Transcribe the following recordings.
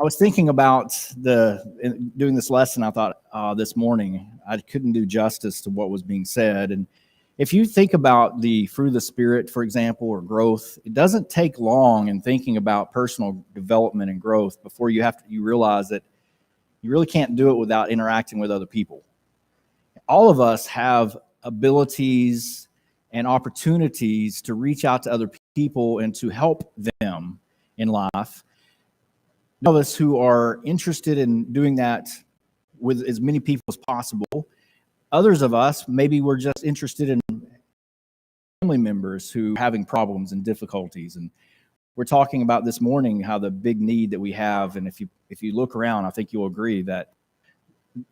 I was thinking about doing this lesson. I thought this morning I couldn't do justice to what was being said. And if you think about the fruit of the Spirit, for example, or growth, it doesn't take long in thinking about personal development and growth before you realize that you really can't do it without interacting with other people. All of us have abilities and opportunities to reach out to other people and to help them in life. Of us who are interested in doing that with as many people as possible. Others of us, maybe we're just interested in family members who are having problems and difficulties. And we're talking about this morning how the big need that we have, and if you look around, I think you'll agree that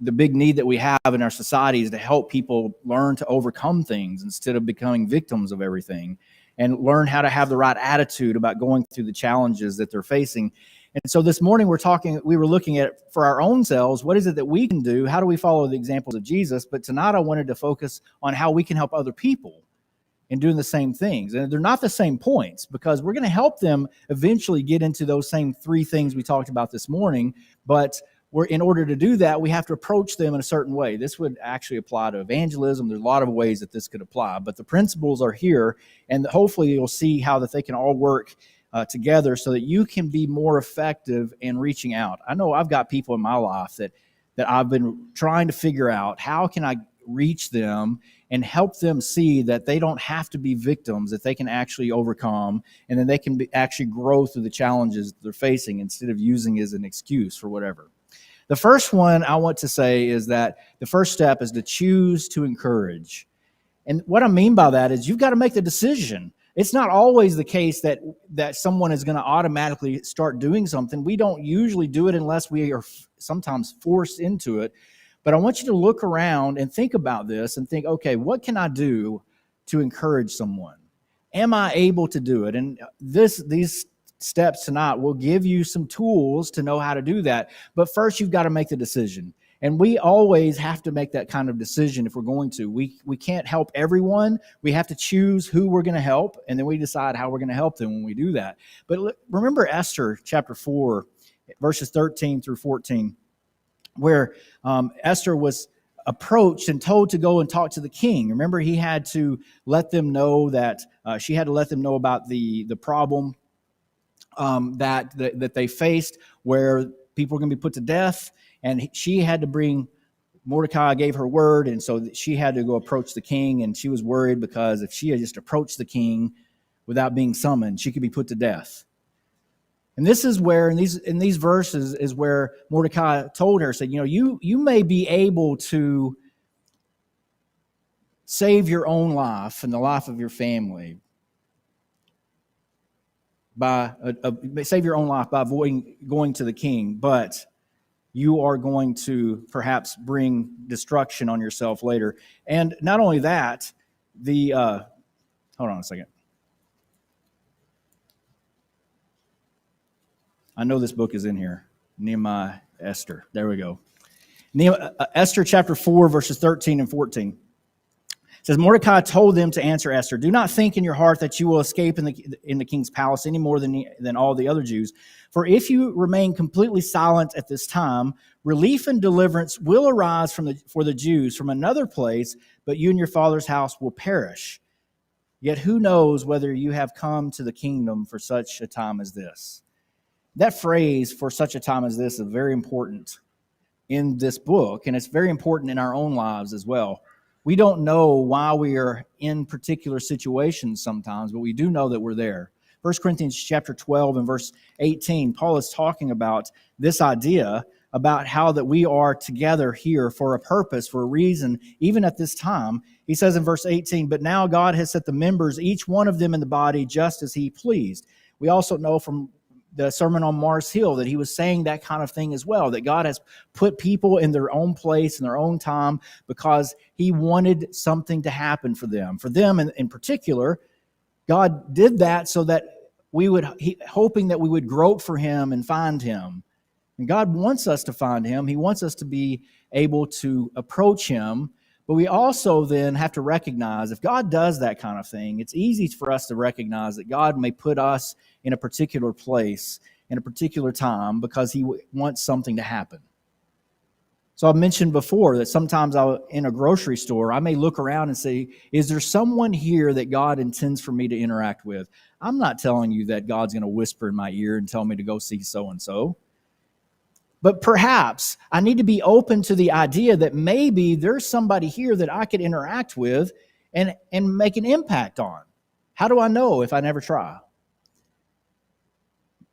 the big need that we have in our society is to help people learn to overcome things instead of becoming victims of everything, and learn how to have the right attitude about going through the challenges that they're facing. And so this morning we were looking at, for our own selves, what is it that we can do? How do we follow the examples of Jesus? But tonight I wanted to focus on how we can help other people in doing the same things. And they're not the same points, because we're going to help them eventually get into those same three things we talked about this morning. But in order to do that, we have to approach them in a certain way. This would actually apply to evangelism. There's a lot of ways that this could apply, but the principles are here, and hopefully you'll see how that they can all work together so that you can be more effective in reaching out. I know I've got people in my life that I've been trying to figure out, how can I reach them and help them see that they don't have to be victims, that they can actually overcome, and then they can actually grow through the challenges they're facing instead of using it as an excuse for whatever. The first one I want to say is that the first step is to choose to encourage. And what I mean by that is you've got to make the decision. It's not always the case that someone is going to automatically start doing something. We don't usually do it unless we are sometimes forced into it. But I want you to look around and think about this and think, okay, what can I do to encourage someone? Am I able to do it? And these steps tonight will give you some tools to know how to do that. But first, you've got to make the decision. And we always have to make that kind of decision if we're going to. We can't help everyone. We have to choose who we're going to help, and then we decide how we're going to help them when we do that. But remember Esther chapter 4, verses 13 through 14, where Esther was approached and told to go and talk to the king. Remember, he had to let them know that she had to let them know about the problem that they faced, where people were going to be put to death. And she had to Mordecai gave her word, and so she had to go approach the king, and she was worried because if she had just approached the king without being summoned, she could be put to death. And this is where, in these verses, is where Mordecai told her, said, you may be able to save your own life and the life of your family save your own life by avoiding going to the king, but you are going to perhaps bring destruction on yourself later. And not only that, hold on a second. I know this book is in here. Nehemiah, Esther. There we go. Esther chapter 4, verses 13 and 14. It says, Mordecai told them to answer Esther, do not think in your heart that you will escape in the king's palace any more than all the other Jews. For if you remain completely silent at this time, relief and deliverance will arise for the Jews from another place, but you and your father's house will perish. Yet who knows whether you have come to the kingdom for such a time as this? That phrase, for such a time as this, is very important in this book, and it's very important in our own lives as well. We don't know why we are in particular situations sometimes, but we do know that we're there. 1 Corinthians chapter 12 and verse 18, Paul is talking about this idea about how that we are together here for a purpose, for a reason, even at this time. He says in verse 18, but now God has set the members, each one of them in the body, just as he pleased. We also know from the Sermon on Mars Hill that he was saying that kind of thing as well, that God has put people in their own place, in their own time, because he wanted something to happen for them. For them in particular, God did that so that hoping that we would grope for him and find him. And God wants us to find him. He wants us to be able to approach him. But we also then have to recognize, if God does that kind of thing, it's easy for us to recognize that God may put us in a particular place in a particular time because he wants something to happen. So I mentioned before that sometimes in a grocery store, I may look around and say, is there someone here that God intends for me to interact with? I'm not telling you that God's going to whisper in my ear and tell me to go see so-and-so. But perhaps I need to be open to the idea that maybe there's somebody here that I could interact with and make an impact on. How do I know if I never try?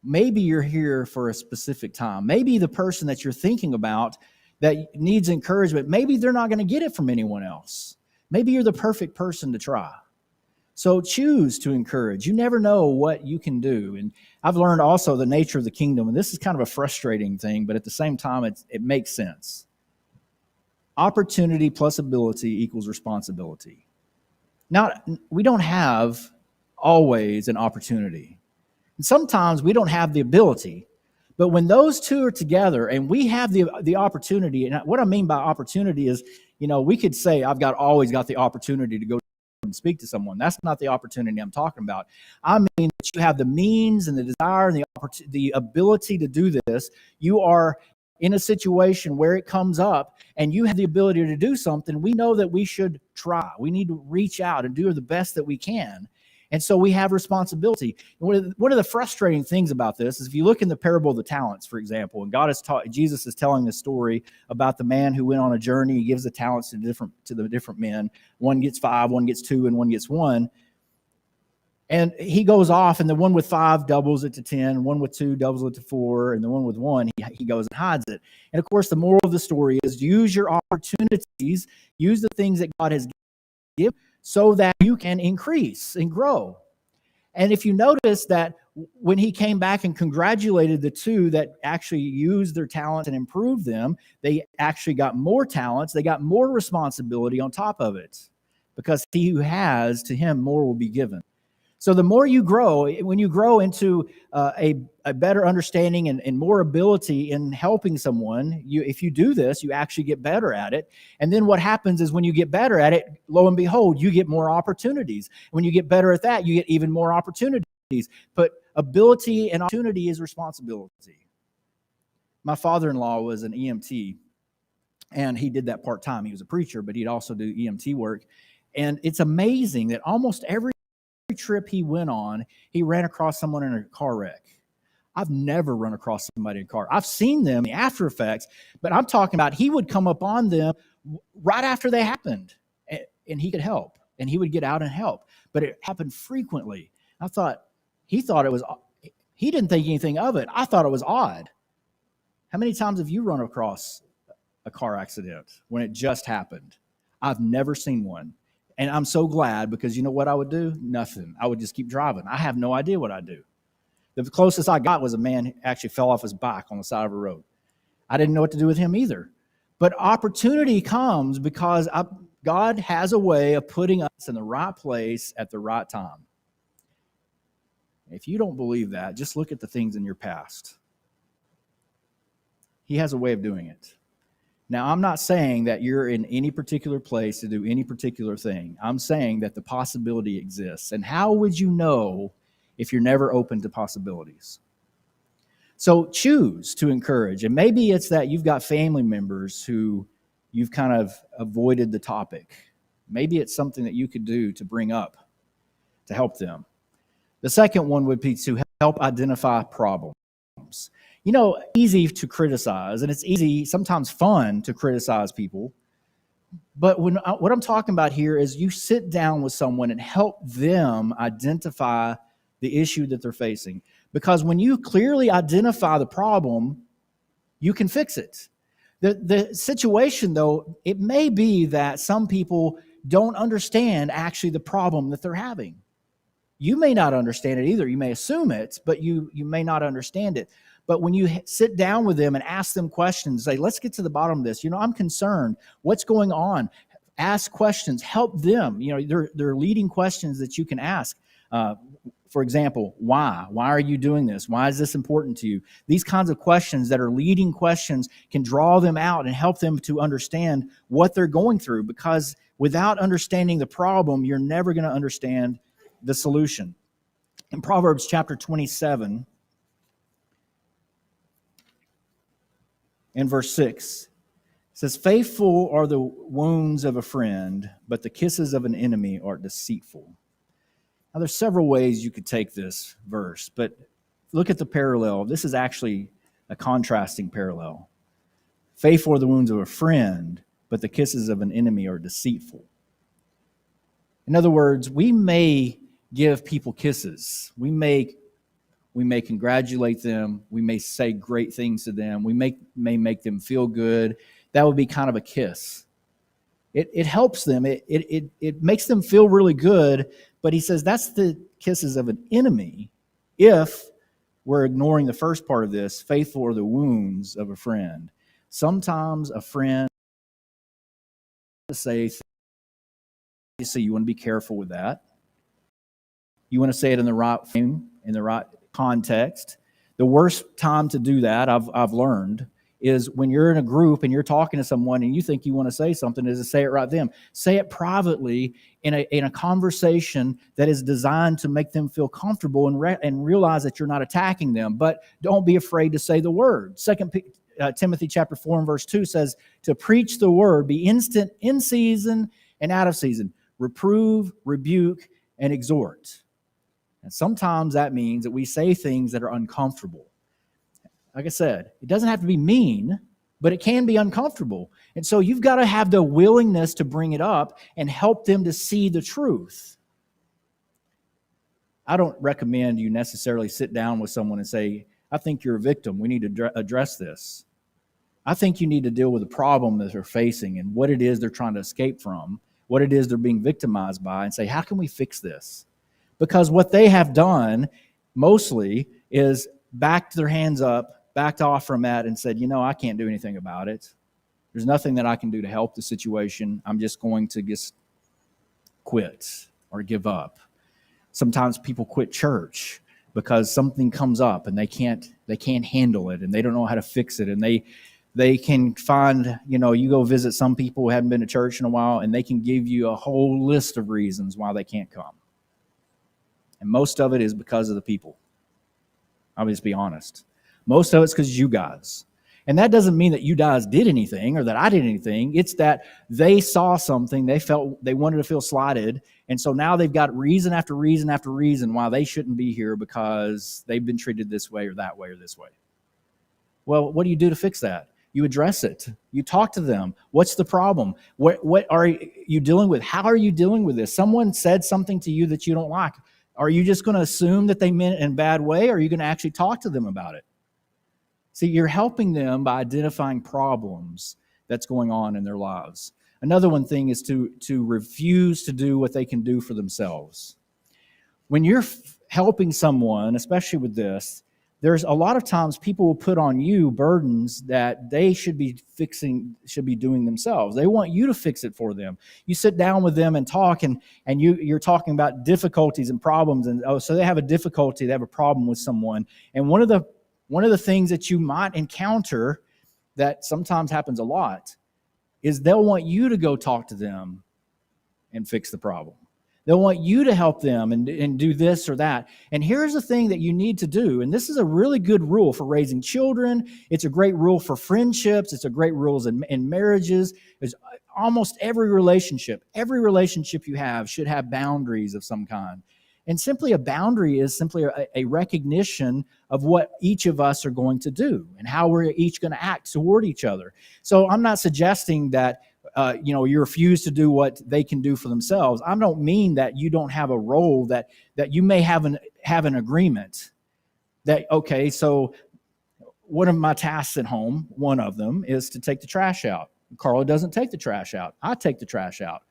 Maybe you're here for a specific time. Maybe the person that you're thinking about that needs encouragement, maybe they're not going to get it from anyone else. Maybe you're the perfect person to try. So choose to encourage. You never know what you can do. And I've learned also the nature of the kingdom, and this is kind of a frustrating thing, but at the same time, it makes sense. Opportunity plus ability equals responsibility. Now, we don't have always an opportunity. And sometimes we don't have the ability. But when those two are together and we have the opportunity, and what I mean by opportunity is, we could say, I've always got the opportunity to go and speak to someone. That's not the opportunity I'm talking about. I mean that you have the means and the desire and the ability to do this. You are in a situation where it comes up and you have the ability to do something. We know that we should try. We need to reach out and do the best that we can. And so we have responsibility. And one of the frustrating things about this is if you look in the parable of the talents, for example, and Jesus is telling the story about the man who went on a journey. He gives the talents to the different men. One gets 5, one gets 2, and one gets 1. And he goes off, and the one with 5 doubles it to 10, one with 2 doubles it to 4, and the one with 1, he goes and hides it. And of course, the moral of the story is use your opportunities, use the things that God has given, so that you can increase and grow. And if you notice that when he came back and congratulated the 2 that actually used their talents and improved them, they actually got more talents, they got more responsibility on top of it. Because he who has, to him more will be given. So the more you grow, when you grow into a better understanding and more ability in helping someone, if you do this, you actually get better at it. And then what happens is when you get better at it, lo and behold, you get more opportunities. When you get better at that, you get even more opportunities. But ability and opportunity is responsibility. My father-in-law was an EMT, and he did that part-time. He was a preacher, but he'd also do EMT work. And it's amazing that almost every trip he went on, he ran across someone in a car wreck. I've never run across somebody in a car. I've seen them, the after effects, but I'm talking about he would come up on them right after they happened, and he could help, and he would get out and help. But it happened frequently. I thought, he didn't think anything of it. I thought it was odd. How many times have you run across a car accident when it just happened? I've never seen one. And I'm so glad, because you know what I would do? Nothing. I would just keep driving. I have no idea what I'd do. The closest I got was a man who actually fell off his bike on the side of a road. I didn't know what to do with him either. But opportunity comes because God has a way of putting us in the right place at the right time. If you don't believe that, just look at the things in your past. He has a way of doing it. Now, I'm not saying that you're in any particular place to do any particular thing. I'm saying that the possibility exists. And how would you know if you're never open to possibilities? So choose to encourage. And maybe it's that you've got family members who you've kind of avoided the topic. Maybe it's something that you could do to bring up to help them. The second one would be to help identify problems. Easy to criticize, and it's easy, sometimes fun to criticize people. But what I'm talking about here is you sit down with someone and help them identify the issue that they're facing. Because when you clearly identify the problem, you can fix it. The situation, though, it may be that some people don't understand actually the problem that they're having. You may not understand it either. You may assume it, but you may not understand it. But when you sit down with them and ask them questions, say, let's get to the bottom of this. I'm concerned. What's going on? Ask questions. Help them. There are leading questions that you can ask. For example, why? Why are you doing this? Why is this important to you? These kinds of questions that are leading questions can draw them out and help them to understand what they're going through. Because without understanding the problem, you're never going to understand the solution. In Proverbs chapter 27, in verse 6. It says, faithful are the wounds of a friend, but the kisses of an enemy are deceitful. Now, there's several ways you could take this verse, but look at the parallel. This is actually a contrasting parallel. Faithful are the wounds of a friend, but the kisses of an enemy are deceitful. In other words, we may give people kisses. We may congratulate them. We may say great things to them. We may make them feel good. That would be kind of a kiss. It helps them. It makes them feel really good. But he says that's the kisses of an enemy if we're ignoring the first part of this. Faithful are the wounds of a friend. Sometimes a friend say, so you want to be careful with that. You want to say it in the right frame, in the right context. The worst time to do that, I've learned, is when you're in a group and you're talking to someone and you think you want to say something, is to say it right then. Say it privately in a conversation that is designed to make them feel comfortable and realize that you're not attacking them. But don't be afraid to say the word. Timothy chapter 4 and verse 2 says to preach the word, be instant in season and out of season. Reprove, rebuke, and exhort. And sometimes that means that we say things that are uncomfortable. Like I said, it doesn't have to be mean, but it can be uncomfortable. And so you've got to have the willingness to bring it up and help them to see the truth. I don't recommend you necessarily sit down with someone and say, I think you're a victim. We need to address this. I think you need to deal with the problem that they're facing and what it is they're trying to escape from, what it is they're being victimized by, and say, how can we fix this? Because what they have done mostly is backed their hands up, backed off from that, and said, I can't do anything about it. There's nothing that I can do to help the situation. I'm just going to just quit or give up. Sometimes people quit church because something comes up and they can't handle it and they don't know how to fix it, and they can find, you go visit some people who haven't been to church in a while, and they can give you a whole list of reasons why they can't come. And most of it is because of the people. I'll just be honest. Most of it's because you guys. And that doesn't mean that you guys did anything or that I did anything. It's that they saw something, they wanted to feel slighted, and so now they've got reason after reason after reason why they shouldn't be here because they've been treated this way or that way or this way. Well, what do you do to fix that? You address it. You talk to them. What's the problem? What are you dealing with? How are you dealing with this? Someone said something to you that you don't like. Are you just going to assume that they meant it in a bad way, or are you going to actually talk to them about it? See, you're helping them by identifying problems that's going on in their lives. Another one thing is to refuse to do what they can do for themselves. When you're helping someone, especially with this, there's a lot of times people will put on you burdens that they should be doing themselves. They want you to fix it for them. You sit down with them and talk, and you're talking about difficulties and problems, and so they have a problem with someone. And one of the things that you might encounter that sometimes happens a lot is they'll want you to go talk to them and fix the problem. They'll want you to help them and do this or that. And here's the thing that you need to do, and this is a really good rule for raising children. It's a great rule for friendships. It's a great rule in marriages. There's almost every relationship you have should have boundaries of some kind. And simply a boundary is simply a recognition of what each of us are going to do and how we're each going to act toward each other. So I'm not suggesting that you refuse to do what they can do for themselves. I don't mean that you don't have a role, that you may have an agreement that, okay, so one of my tasks at home, one of them is to take the trash out. Carla doesn't take the trash out. I take the trash out.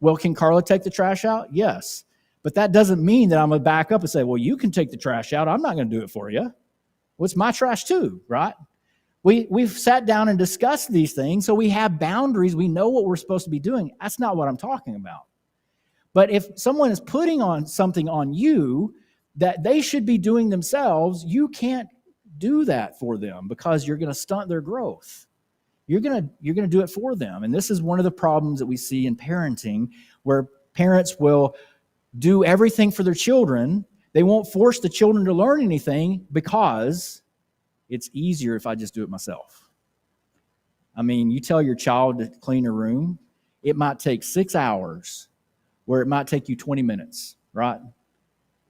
Well, can Carla take the trash out? Yes. But that doesn't mean that I'm going to back up and say, well, you can take the trash out. I'm not going to do it for you. Well, it's my trash too, right? We've sat down and discussed these things, so we have boundaries. We know what we're supposed to be doing. That's not what I'm talking about. But if someone is putting on something on you that they should be doing themselves, you can't do that for them because you're going to stunt their growth. You're going to do it for them. And this is one of the problems that we see in parenting, where parents will do everything for their children. They won't force the children to learn anything because it's easier if I just do it myself. I mean, you tell your child to clean a room, it might take 6 hours, where it might take you 20 minutes, right?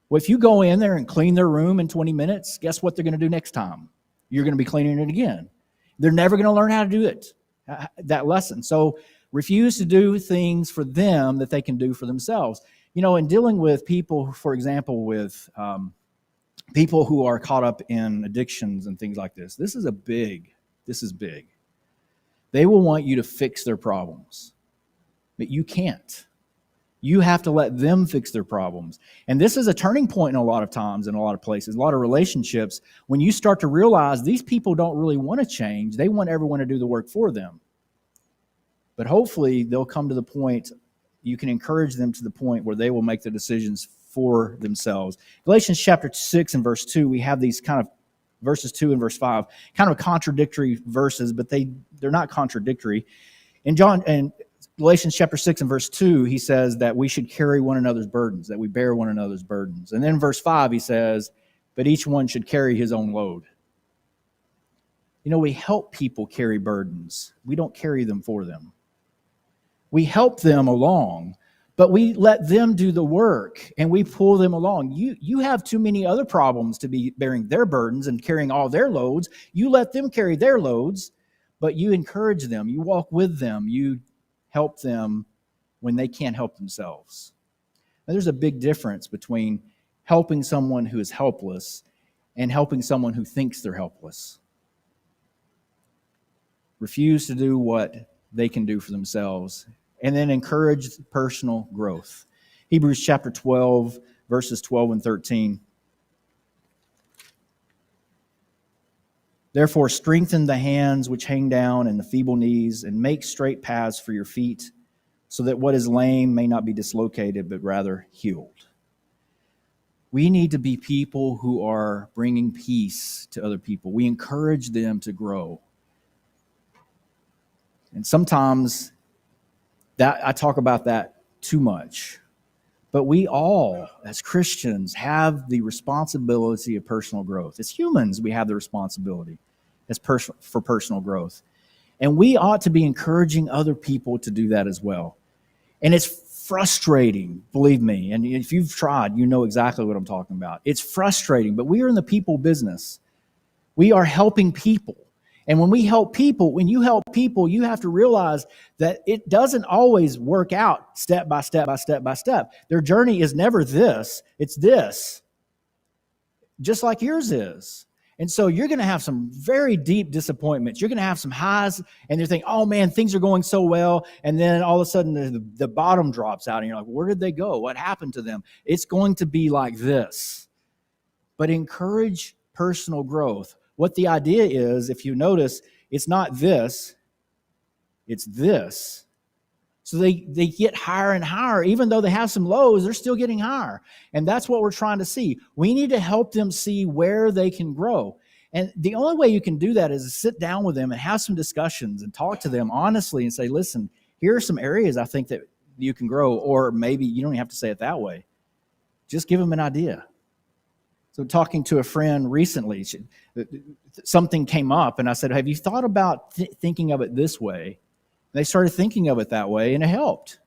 Well, if you go in there and clean their room in 20 minutes, guess what they're going to do next time? You're going to be cleaning it again. They're never going to learn how to do it, that lesson. So refuse to do things for them that they can do for themselves. You know, in dealing with people, for example, with people who are caught up in addictions and things like this is big. They will want you to fix their problems, but you can't. You have to let them fix their problems. And this is a turning point in a lot of times, in a lot of places, a lot of relationships, when you start to realize these people don't really want to change. They want everyone to do the work for them. But hopefully they'll come to the point, you can encourage them to the point where they will make the decisions for themselves. Galatians chapter 6 and verse 2, we have these kind of verses 2 and verse 5, kind of contradictory verses, but they're not contradictory. In Galatians chapter 6 and verse 2, he says that we should carry one another's burdens, that we bear one another's burdens. And then in verse 5, he says, but each one should carry his own load. You know, we help people carry burdens. We don't carry them for them. We help them along, but we let them do the work and we pull them along. You have too many other problems to be bearing their burdens and carrying all their loads. You let them carry their loads, but you encourage them. You walk with them. You help them when they can't help themselves. Now, there's a big difference between helping someone who is helpless and helping someone who thinks they're helpless. Refuse to do what they can do for themselves, and then encourage personal growth. Hebrews chapter 12, verses 12 and 13. Therefore, strengthen the hands which hang down and the feeble knees, and make straight paths for your feet, so that what is lame may not be dislocated, but rather healed. We need to be people who are bringing peace to other people. We encourage them to grow. And sometimes that I talk about that too much. But we all, as Christians, have the responsibility of personal growth. As humans, we have the responsibility for personal growth. And we ought to be encouraging other people to do that as well. And it's frustrating, believe me. And if you've tried, you know exactly what I'm talking about. It's frustrating, but we are in the people business. We are helping people. And when we help people, when you help people, you have to realize that it doesn't always work out step by step by step by step. Their journey is never this, it's this. Just like yours is. And so you're going to have some very deep disappointments. You're going to have some highs, and you think, oh man, things are going so well. And then all of a sudden the bottom drops out, and you're like, where did they go? What happened to them? It's going to be like this. But encourage personal growth. What the idea is, if you notice, it's not this, it's this. So they get higher and higher. Even though they have some lows, they're still getting higher. And that's what we're trying to see. We need to help them see where they can grow. And the only way you can do that is to sit down with them and have some discussions and talk to them honestly and say, listen, here are some areas I think that you can grow. Or maybe you don't even have to say it that way. Just give them an idea. So talking to a friend recently, something came up and I said, have you thought about thinking of it this way? And they started thinking of it that way and it helped.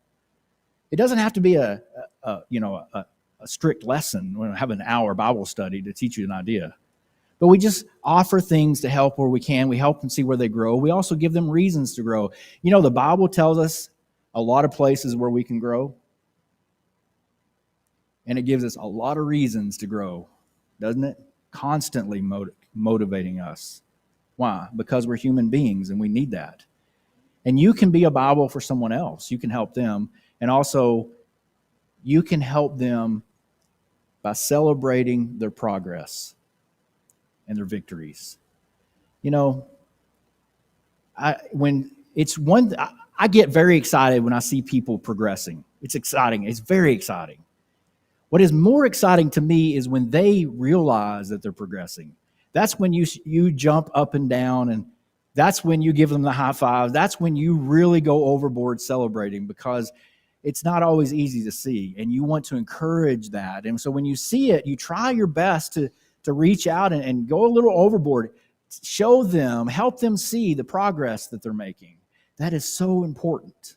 It doesn't have to be a strict lesson. We don't have an hour Bible study to teach you an idea. But we just offer things to help where we can. We help them see where they grow. We also give them reasons to grow. You know, the Bible tells us a lot of places where we can grow. And it gives us a lot of reasons to grow. Doesn't it? Constantly motivating us. Why? Because we're human beings and we need that. And you can be a Bible for someone else. You can help them. And also, you can help them by celebrating their progress and their victories. You know, I get very excited when I see people progressing. It's exciting. It's very exciting. What is more exciting to me is when they realize that they're progressing. That's when you jump up and down, and that's when you give them the high five. That's when you really go overboard celebrating, because it's not always easy to see, and you want to encourage that. And so when you see it, you try your best to reach out and go a little overboard. show them, help them see the progress that they're making. That is so important.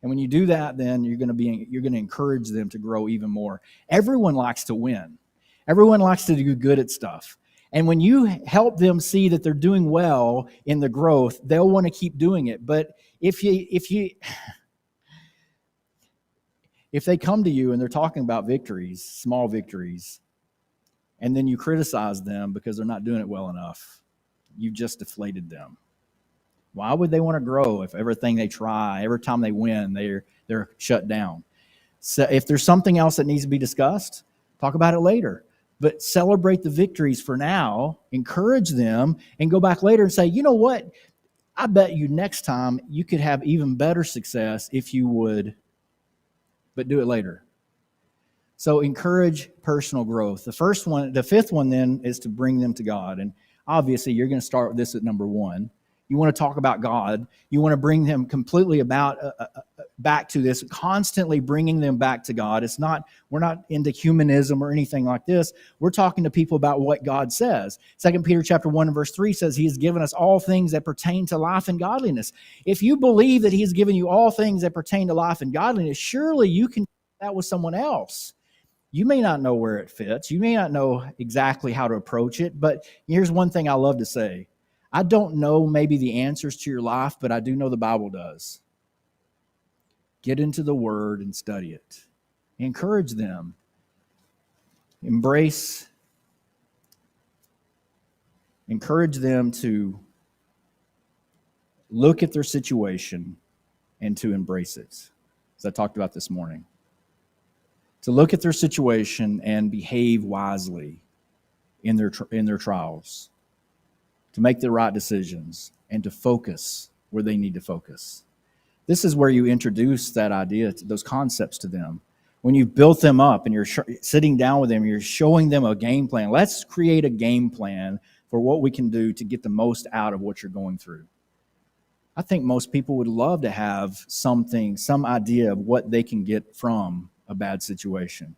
And when you do that, then you're going to encourage them to grow even more. Everyone likes to win. Everyone likes to do good at stuff. And when you help them see that they're doing well in the growth, they'll want to keep doing it. But if they come to you and they're talking about victories, small victories, and then you criticize them because they're not doing it well enough, you've just deflated them. Why would they want to grow if everything they try, every time they win, they're shut down? So if there's something else that needs to be discussed, talk about it later. But celebrate the victories for now, encourage them, and go back later and say, you know what? I bet you next time you could have even better success if you would, but do it later. So encourage personal growth. The fifth one then is to bring them to God. And obviously you're going to start with this at number one. You want to talk about God. You want to bring them completely back to this, constantly bringing them back to God. We're not into humanism or anything like this. We're talking to people about what God says. 2 Peter chapter 1 and verse 3 says he has given us all things that pertain to life and godliness. If you believe that he has given you all things that pertain to life and godliness, surely you can do that with someone else. You may not know where it fits. You may not know exactly how to approach it, but here's one thing I love to say. I don't know maybe the answers to your life, but I do know the Bible does. Get into the Word and study it. Encourage them. Encourage them to look at their situation and to embrace it, as I talked about this morning. To look at their situation and behave wisely in their trials. To make the right decisions and to focus where they need to focus. This is where you introduce that idea, those concepts to them. When you've built them up and you're sitting down with them, you're showing them a game plan. Let's create a game plan for what we can do to get the most out of what you're going through. I think most people would love to have some idea of what they can get from a bad situation.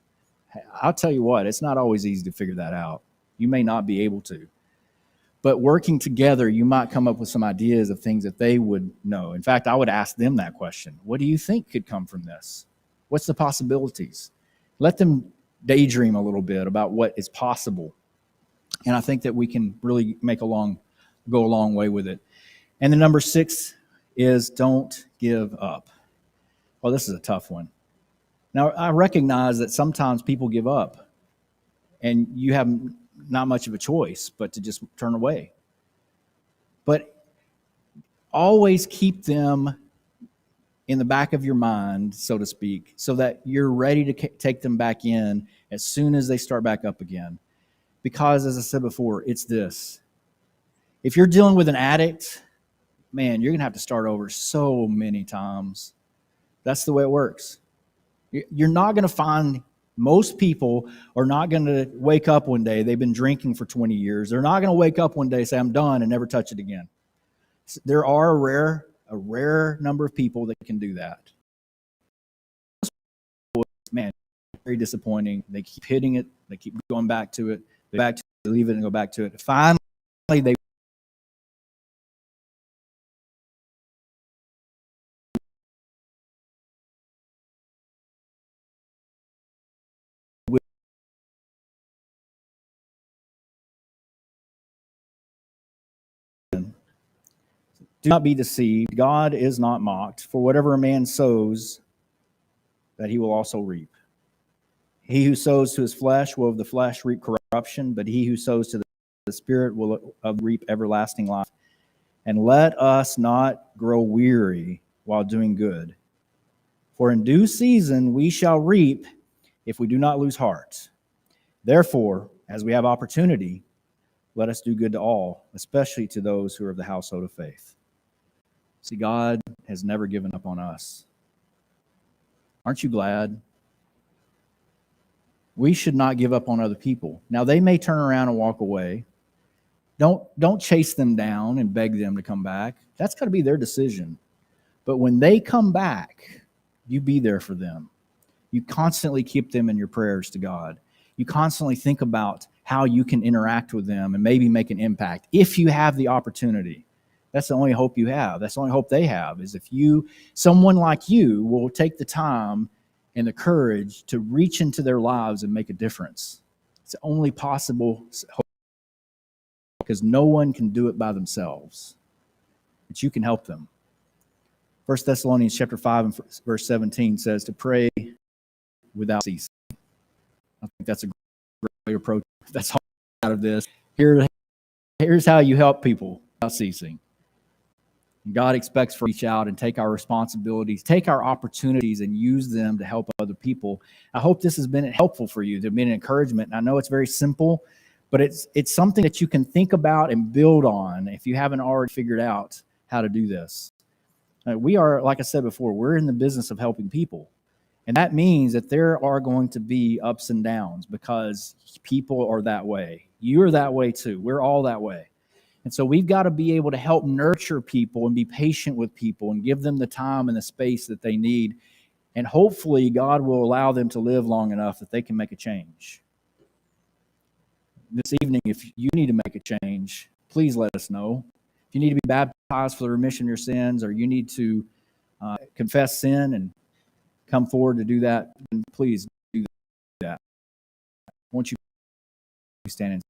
I'll tell you what, it's not always easy to figure that out. You may not be able to. But working together, you might come up with some ideas of things that they would know. In fact, I would ask them that question. What do you think could come from this? What's the possibilities? Let them daydream a little bit about what is possible. And I think that we can really go a long way with it. And the number 6 is don't give up. Well, this is a tough one. Now, I recognize that sometimes people give up, and you have not much of a choice but to just turn away. But always keep them in the back of your mind, so to speak, so that you're ready to take them back in as soon as they start back up again. Because, as I said before, it's this. If you're dealing with an addict, man, you're going to have to start over so many times. That's the way it works. You're not going to find... Most people are not going to wake up one day, they've been drinking for 20 years. They're not going to wake up one day, say, I'm done, and never touch it again. There are a rare number of people that can do that. Man, very disappointing. They keep hitting it. They keep going back to it. They leave it and go back to it. Finally, they do not be deceived. God is not mocked. For whatever a man sows, that he will also reap. He who sows to his flesh will of the flesh reap corruption, but he who sows to the Spirit will reap everlasting life. And let us not grow weary while doing good. For in due season we shall reap if we do not lose heart. Therefore, as we have opportunity, let us do good to all, especially to those who are of the household of faith. See, God has never given up on us. Aren't you glad? We should not give up on other people. Now, they may turn around and walk away. Don't chase them down and beg them to come back. That's got to be their decision. But when they come back, you be there for them. You constantly keep them in your prayers to God. You constantly think about how you can interact with them and maybe make an impact if you have the opportunity. That's the only hope you have. That's the only hope they have, is if someone like you will take the time and the courage to reach into their lives and make a difference. It's the only possible hope, because no one can do it by themselves, but you can help them. 1 Thessalonians chapter 5 and verse 17 says to pray without ceasing. I think that's a great approach. That's all out of this. Here's how you help people without ceasing. God expects for us to reach out and take our responsibilities, take our opportunities, and use them to help other people. I hope this has been helpful for you, to be an encouragement. And I know it's very simple, but it's something that you can think about and build on if you haven't already figured out how to do this. We are, like I said before, we're in the business of helping people. And that means that there are going to be ups and downs, because people are that way. You're that way too. We're all that way. And so we've got to be able to help nurture people and be patient with people and give them the time and the space that they need. And hopefully God will allow them to live long enough that they can make a change. This evening, if you need to make a change, please let us know. If you need to be baptized for the remission of your sins, or you need to confess sin and come forward to do that, then please do that. Won't you stand in